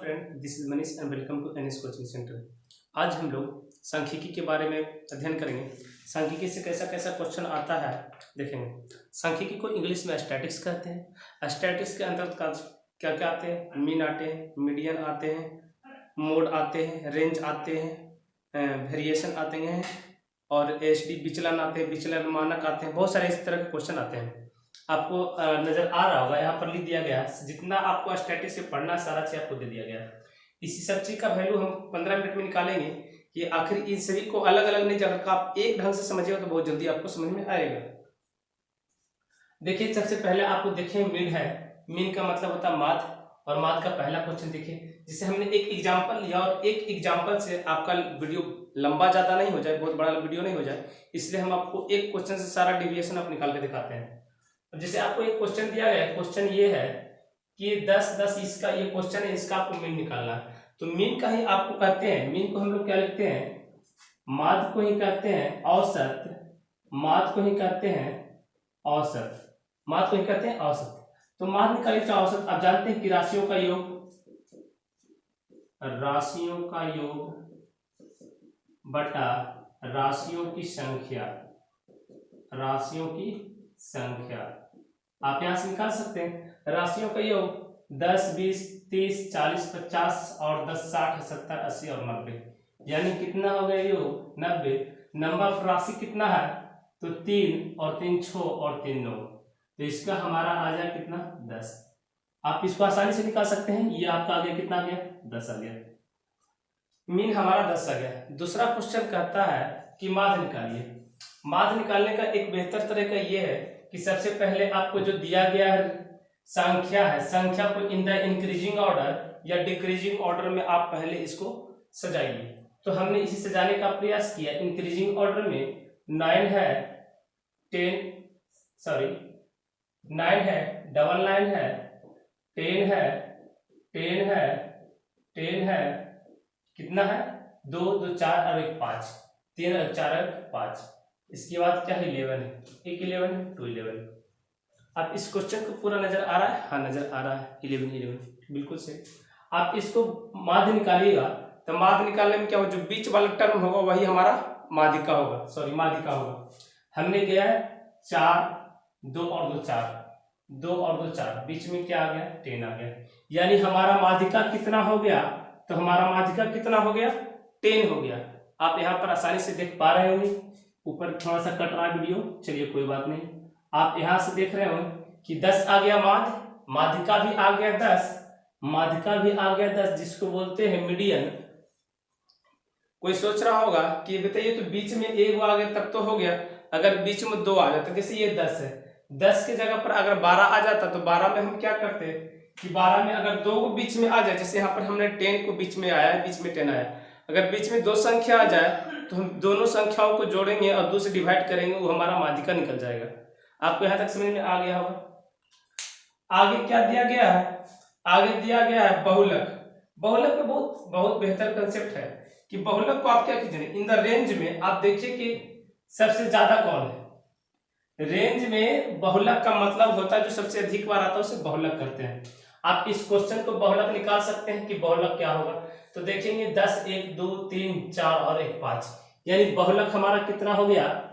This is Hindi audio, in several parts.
Friend, this is Manish and welcome to NS coaching centre. आज हम लोग सांख्यिकी के बारे में अध्ययन करेंगे। सांख्यिकी से कैसा कैसा क्वेश्चन आता है देखेंगे। सांख्यिकी को इंग्लिश में स्टैटिक्स कहते हैं। स्टैटिक्स के अंतर्गत क्या क्या आते हैं? मीन आते हैं, मीडियन आते हैं, मोड आते हैं, रेंज आते हैं, वेरिएशन आते हैं और एचडी विचलन आते हैं, विचलन मानक आते हैं। बहुत सारे इस तरह के क्वेश्चन आते हैं। आपको नजर आ रहा होगा, यहाँ पर लिख दिया गया जितना आपको स्टैटिक्स से पढ़ना सारा चीज आपको दे दिया गया। इसी सब चीज का वैल्यू हम 15 मिनट में निकालेंगे कि आखिर इन सभी को अलग अलग नहीं जगह का आप एक ढंग से समझिएगा तो बहुत जल्दी आपको समझ में आएगा। देखिए, सबसे पहले आपको देखिए मीन है। मीन का मतलब होता है माध्य, और माध्य का पहला क्वेश्चन देखिए, जिसे हमने एक एग्जाम्पल लिया और एक एग्जाम्पल से आपका वीडियो लंबा ज्यादा नहीं हो जाए, बहुत बड़ा वीडियो नहीं हो जाए, इसलिए हम आपको एक क्वेश्चन से सारा डेविएशन आप निकाल के दिखाते हैं। जैसे आपको एक क्वेश्चन दिया गया है, क्वेश्चन ये है कि 10-10 इसका ये क्वेश्चन है, इसका आपको मीन निकालना है। तो मीन का ही आपको कहते हैं, मीन को हम लोग क्या लिखते हैं? माध्य को ही कहते हैं औसत, माध्य को ही कहते हैं औसत, माध्य को ही कहते हैं औसत। तो माध्य निकालिए तो औसत। आप जानते हैं कि राशियों का योग, राशियों का योग बटा राशियों की संख्या, राशियों की संख्या आप यहां से निकाल सकते हैं। राशियों का योग 10, 20, 30, 40, 50 और 10, 60, 70, 80 और 90, यानी कितना हो गया योग? 90। नंबर ऑफ राशि कितना है? तो 3 और 3 6 और 3 9, तो इसका हमारा आ जाए कितना? 10। आप इसको आसानी से निकाल सकते हैं। ये आपका आ गया कितना? आ गया 10 आ गया। मीन हमारा 10 आ गया। दूसरा क्वेश्चन कहता है कि माध्य निकालिए। माध्य निकालने का एक बेहतर तरीका यह है कि सबसे पहले आपको जो दिया गया है संख्या है, संख्या को इन द इंक्रीजिंग ऑर्डर या डिक्रीजिंग ऑर्डर में आप पहले इसको सजाइए। तो हमने इसी सजाने का प्रयास किया। इंक्रीजिंग ऑर्डर में 9 है, 9 है, 99 है, 10 है, 10 है, 10 है, कितना है? 2 2 4 और 1 5, 3 और 4 और 5। इसके बाद क्या है? 11 है, 1 11 है, 2 11। आप इस क्वेश्चन को पूरा नजर आ रहा है? हाँ, नजर आ रहा है। 11 11 बिल्कुल सही। आप इसको माध्य निकालिएगा तो माध्य निकालने में क्या होगा? जो बीच वाला टर्म होगा वही हमारा माध्यिका होगा, सॉरी माध्यिका होगा। हमने किया है 4 2 और 2 4, 2 और 2 4, बीच में क्या आ गया? 10 आ गया। यानी हमारा माध्यिका कितना हो गया? तो हमारा माध्यिका कितना हो गया? 10 हो गया। आप यहाँ पर आसानी से देख पा रहे होंगे। ऊपर थोड़ा सा कट रहा है वीडियो, चलिए कोई बात नहीं। आप यहां से देख रहे हो कि 10 आ गया माध्य, माध्यिका भी आ गया 10, माध्यिका भी आ गया 10, जिसको बोलते हैं मीडियन। कोई सोच रहा होगा कि बताइए तो बीच में 1 आ गया तब तो हो गया, अगर बीच में 2 आ जाता, जैसे ये 10 है, 10 के जगह पर अगर 12 आ जाता तो 12 में हम क्या करते हैं कि 12 में अगर 2 को बीच में आ जाए, जैसे यहाँ पर हमने 10 को बीच में आया है, बीच में 10 आया, अगर बीच में 2 संख्या आ जाए तो हम दोनों संख्याओं को जोड़ेंगे और 2 से डिवाइड करेंगे, वो हमारा माध्यिका निकल जाएगा। आपको यहाँ तक समझ में आ गया होगा। आगे क्या दिया गया है? आगे दिया गया है बहुलक। बहुलक में बहुत बेहतर कंसेप्ट है कि बहुलक को आप क्या कीजिए, इन द रेंज में आप देखिए कि सबसे ज्यादा कौन है। रेंज में बहुलक का मतलब होता है जो सबसे अधिक बार आता है उसे बहुलक करते हैं। आप इस क्वेश्चन को बहुलक निकाल सकते हैं कि बहुलक क्या होगा। तो देखेंगे 10 1 2 3 4 और 1 5, यानी बहुलक हमारा कितना हो गया?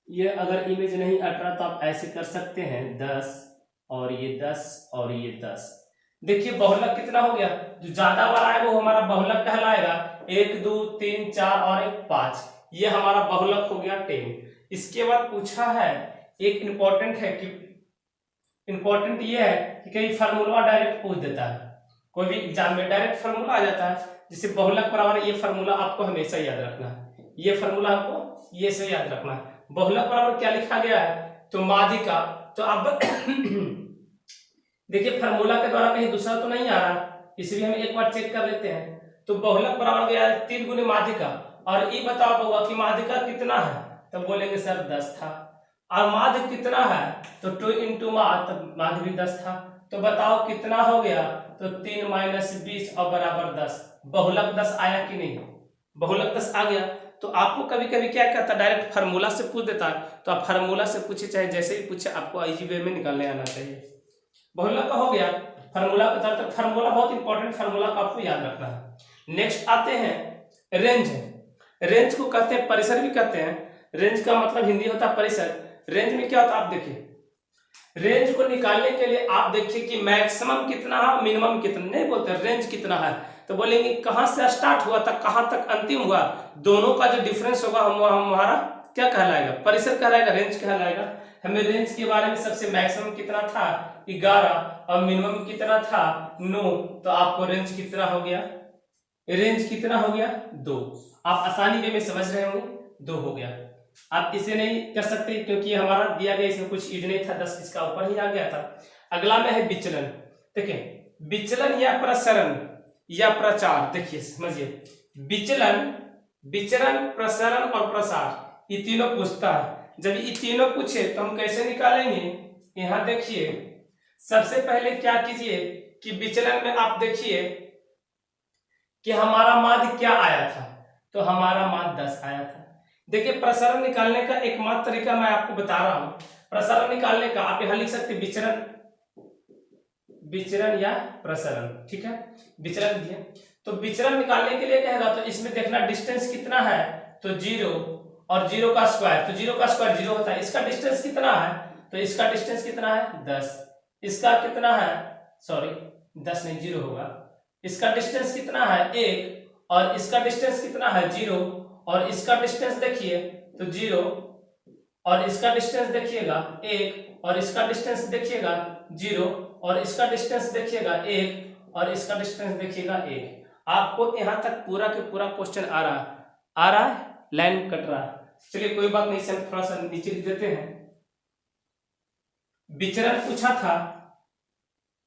ये अगर इमेज नहीं हट रहा तो आप ऐसे कर सकते हैं, 10 और ये 10 और ये 10। देखिए बहुलक कितना हो गया? जो ज्यादा बार आएगा वो हमारा बहुलक कहलाएगा। 1 2 3 4 और 1 5, ये हमारा बहुलक हो गया 10। इसके बाद पूछा है एक इंपॉर्टेंट है कि इंपॉर्टेंट ये है कि कई फार्मूला डायरेक्ट पूछ देता है, कोई भी एग्जाम में डायरेक्ट फार्मूला आ जाता है, जैसे बहुलक बराबर ये फार्मूला आपको हमेशा याद रखना है। ये फार्मूला आपको ये से याद रखना है। बहुलक बराबर क्या लिखा गया है? तो माध्यिका। तो अब देखिए फार्मूला के द्वारा कहीं दूसरा तो नहीं आ रहा, इसलिए हम एक बार चेक कर लेते हैं। तो बहुलक बराबर गया है 3 गुने माध्यिका। और ये बताओ होगा कि माध्यिका कितना है? तो बोलेंगे सर 10 था। और माध्य कितना है? तो 2 into माध्य, तो माध्य भी 10 था। तो बताओ कितना हो गया? तो 3 - 20 और बराबर 10। बहुलक 10 आया कि नहीं? बहुलक 10 आ गया। तो आपको कभी कभी क्या करता है, डायरेक्ट फार्मूला से पूछ देता है, तो आप फार्मूला से पूछे चाहे जैसे भी पूछे, आपको इजी वे में निकालने आना चाहिए। बहुलक का हो गया। फार्मूला तब तक फार्मूला बहुत इंपॉर्टेंट फार्मूला का आपको याद रखना है। नेक्स्ट आते हैं रेंज। रेंज को कहते हैं परिसर भी कहते हैं। रेंज का मतलब हिंदी होता है परिसर। रेंज में क्या होता है आप देखिए, रेंज को निकालने के लिए आप देखिए कि मैक्सिमम कितना है, मिनिमम कितना, नहीं बोलते रेंज कितना है, तो बोलेंगे कहां से स्टार्ट हुआ था कहां तक अंतिम हुआ, दोनों का जो डिफरेंस होगा हमारा क्या कहलाएगा, परिसर कहलाएगा, रेंज कहलाएगा। हमें रेंज के बारे में सबसे मैक्सिमम कितना था 11 और मिनिमम कितना था 9, तो आपको रेंज कितना हो गया, रेंज कितना हो गया 2। आप आसानी वे में समझ रहे होंगे, 2 हो गया। आप इसे नहीं कर सकते क्योंकि हमारा दिया गया इसमें कुछ यूज नहीं था, 10 इसका ऊपर ही आ गया था। अगला में है विचलन। देखिए विचलन या प्रसरण या प्रचार, देखिए समझिए विचलन, विचरण, प्रसरण और प्रसार, ये तीनों पूछता है। जब ये तीनों पूछे तो हम कैसे निकालेंगे, यहां देखिए सबसे पहले क्या कीजिए कि विचलन में आप देखिए कि हमारा माध्य क्या आया था, तो हमारा माध्य 10 आया था। देखिए प्रसरण निकालने का एकमात्र तरीका मैं आपको बता रहा हूं। प्रसरण निकालने का आप यहां लिख सकते विचरण, विचरण या प्रसरण, ठीक है, विचरण दिए तो विचरण निकालने के लिए कहेगा तो इसमें देखना डिस्टेंस कितना है, तो 0 और 0 का स्क्वायर, तो 0 का स्क्वायर 0 होता है। इसका डिस्टेंस कितना है, तो इसका डिस्टेंस कितना है 10, इसका कितना है, सॉरी 10 नहीं 0 होगा, इसका डिस्टेंस कितना है 1 और इसका डिस्टेंस कितना है 0 और इसका डिस्टेंस देखिए तो 0 और इसका डिस्टेंस देखिएगा 1 और इसका डिस्टेंस देखिएगा 0 और इसका डिस्टेंस देखिएगा 1 और इसका डिस्टेंस देखिएगा 1। आपको यहां तक पूरा के पूरा क्वेश्चन आ रहा है, लाइन कट रहा है, चलिए कोई बात नहीं, हम थोड़ा सा नीचे लिख देते हैं। विचलन पूछा था,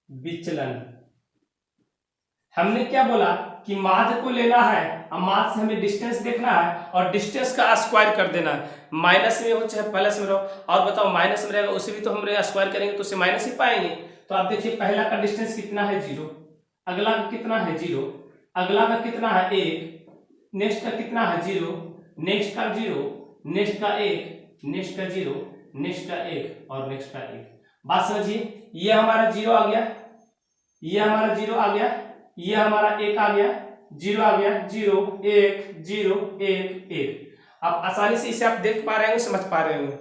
विचलन हमने क्या बोला कि माध्य को लेना है और माध्य से हमें डिस्टेंस देखना है और डिस्टेंस का स्क्वायर कर देना है, माइनस में हो चाहे प्लस में रहो। और बताओ माइनस में रहेगा उसे भी तो हम स्क्वायर करेंगे तो उसे माइनस ही पाएंगे। तो आप देखिए पहला का डिस्टेंस कितना है 0, अगला का कितना है 0, अगला का कितना है 1, नेक्स्ट का कितना है 0, नेक्स्ट का 0, नेक्स्ट का 1, नेक्स्ट का 0, नेक्स्ट का 1 और नेक्स्ट का 1। बात समझिए, ये हमारा 0 आ गया, ये हमारा 0 आ गया, ये हमारा 1 आ गया, 0 आ गया, 0 1 0 1 1। आप आसानी से इसे आप देख पा रहे होंगे, समझ पा रहे होंगे।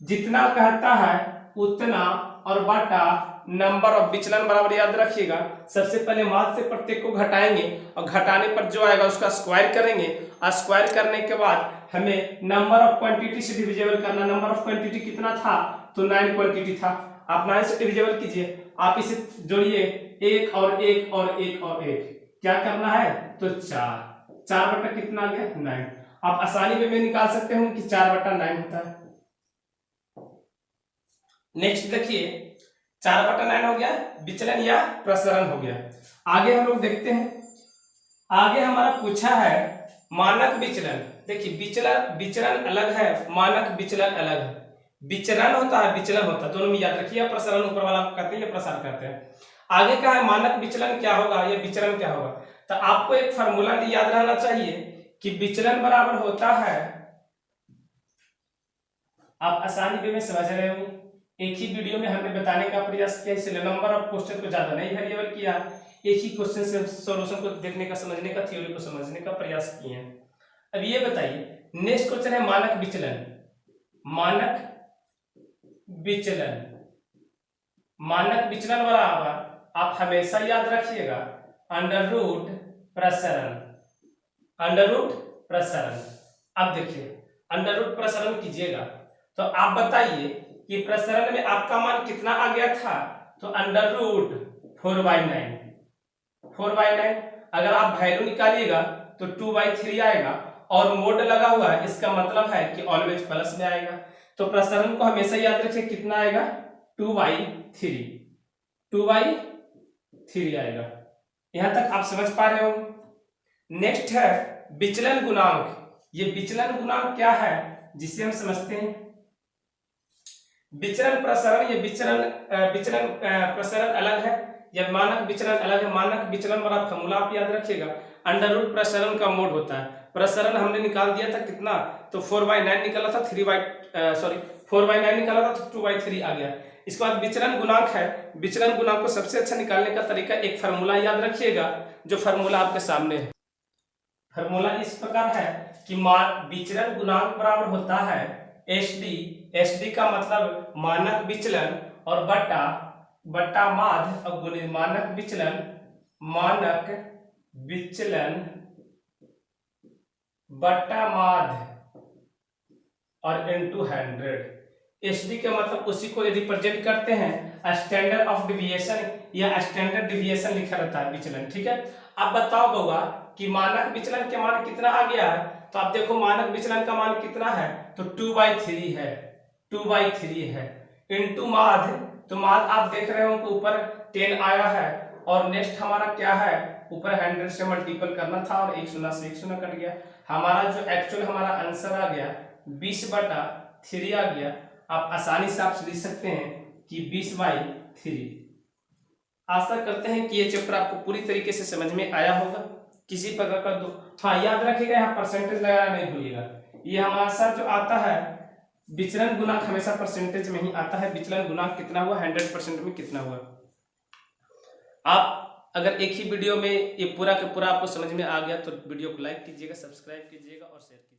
जितना कहता है उतना और बटा नंबर ऑफ विचलन बराबर याद रखिएगा। सबसे पहले माध्य से प्रत्येक को घटाएंगे और घटाने पर जो आएगा उसका स्क्वायर करेंगे और स्क्वायर करने के बाद हमें नंबर ऑफ क्वांटिटी से डिविजिबल करना। नंबर ऑफ क्वांटिटी कितना था, तो 9 क्वांटिटी था, आप 9 से डिविजिबल कीजिए। आप इसे जोड़िए 1 और 1 और 1 और 1, क्या करना है, तो 4 बटा कितना आ गया 9। आप आसानी में निकाल सकते हो कि 4 बटा 9 होता है। नेक्स्ट देखिए 4 बटा 9 हो गया, विचलन या प्रसरण हो गया। आगे हम लोग देखते हैं, आगे हमारा पूछा है मानक विचलन। देखिए विचलन अलग है, मानक विचलन अलग है। विचरण होता है, विचलन होता है, दोनों में याद रखिए। प्रसरण ऊपर वाला कहते हैं या प्रसार करते हैं। आगे का है मानक विचलन क्या होगा या विचलन क्या होगा, तो आपको एक फार्मूला याद रहना चाहिए कि विचलन बराबर होता है, आप आसानी वे में समझ रहे होंगे। एक ही वीडियो में हमने बताने का प्रयास किया, इसलिए नंबर ऑफ क्वेश्चन को ज्यादा नहीं वेरिएबल किया, एक ही क्वेश्चन से सॉल्यूशन को देखने का, समझने का, थ्योरी को समझने का प्रयास किए हैं। अब ये बताइए नेक्स्ट क्वेश्चन है मानक विचलन। मानक विचलन, मानक विचलन बराबर आप हमेशा याद रखिएगा अंडर रूट प्रसरण, अंडर रूट प्रसरण। अब देखिए अंडर रूट प्रसरण कीजिएगा तो आप बताइए कि प्रसरण में आपका मान कितना आ गया था, तो अंडर रूट 4/9। 4/9 अगर आप वैल्यू निकालिएगा तो 2/3 आएगा और मोड लगा हुआ है, इसका मतलब है कि ऑलवेज प्लस में आएगा। तो प्रसरण को हमेशा याद रखिए कितना आएगा 2/3, 2/3 आएगा। यहां तक आप समझ पा रहे हो। नेक्स्ट है विचलन गुणांक। ये विचलन गुणांक क्या है जिसे हम समझते हैं। विचलन प्रसरण, ये विचलन प्रसरण अलग है या मानक विचलन अलग है। मानक विचलन वाला फॉर्मूला आप याद रखिएगा, अंडर रूट प्रसरण का मोड होता है। प्रसरण हमने निकाल दिया था कितना, तो 4/9 निकाला था, 4/9 निकाला था तो 2/3 आ गया। इसके बाद विचलन गुणांक है। विचलन गुणांक को सबसे अच्छा निकालने का तरीका, एक फार्मूला याद रखिएगा, जो फार्मूला आपके सामने है। फार्मूला इस प्रकार है कि विचलन गुणांक बराबर होता है एसडी, एसडी का मतलब मानक विचलन, और बट्टा माध्य और गुणित मानक विचलन बट्टा माध्य और इनटू 100। एसडी का मतलब उसी को रिप्रेजेंट करते हैं स्टैंडर्ड ऑफ डिविएशन या स्टैंडर्ड डिविएशन लिखा रहता है विचलन, ठीक है। अब बताओ बउआ कि मानक विचलन के मान कितना आ गया है, तो आप देखो मानक विचलन का मान कितना है, तो 2/3 है, 2/3 है, इनटू माध्य, तो माध्य आप देख रहे हो ऊपर 10 आया है, और नेक्स्ट हमारा क्या है, ऊपर 100 से मल्टीपल करना था और एक शून्य से एक शून्य कट गया। हमारा जो एक्चुअल हमारा आंसर आ गया 20/3 आ गया। आप आसानी से आप लिख सकते हैं कि 20/3। आशा करते हैं कि ये चैप्टर आपको पूरी तरीके से समझ में आया होगा। किसी प्रकार का हाँ याद रखिएगा, यहाँ परसेंटेज लगाना नहीं भूलिएगा। ये हमारा सर जो आता है विचलन गुणांक हमेशा परसेंटेज में ही आता है। विचलन गुणांक कितना हुआ, 100% में कितना हुआ। आप अगर एक ही वीडियो में ये पूरा का पूरा आपको समझ में आ गया तो वीडियो को लाइक कीजिएगा, सब्सक्राइब कीजिएगा और शेयर कीजिएगा।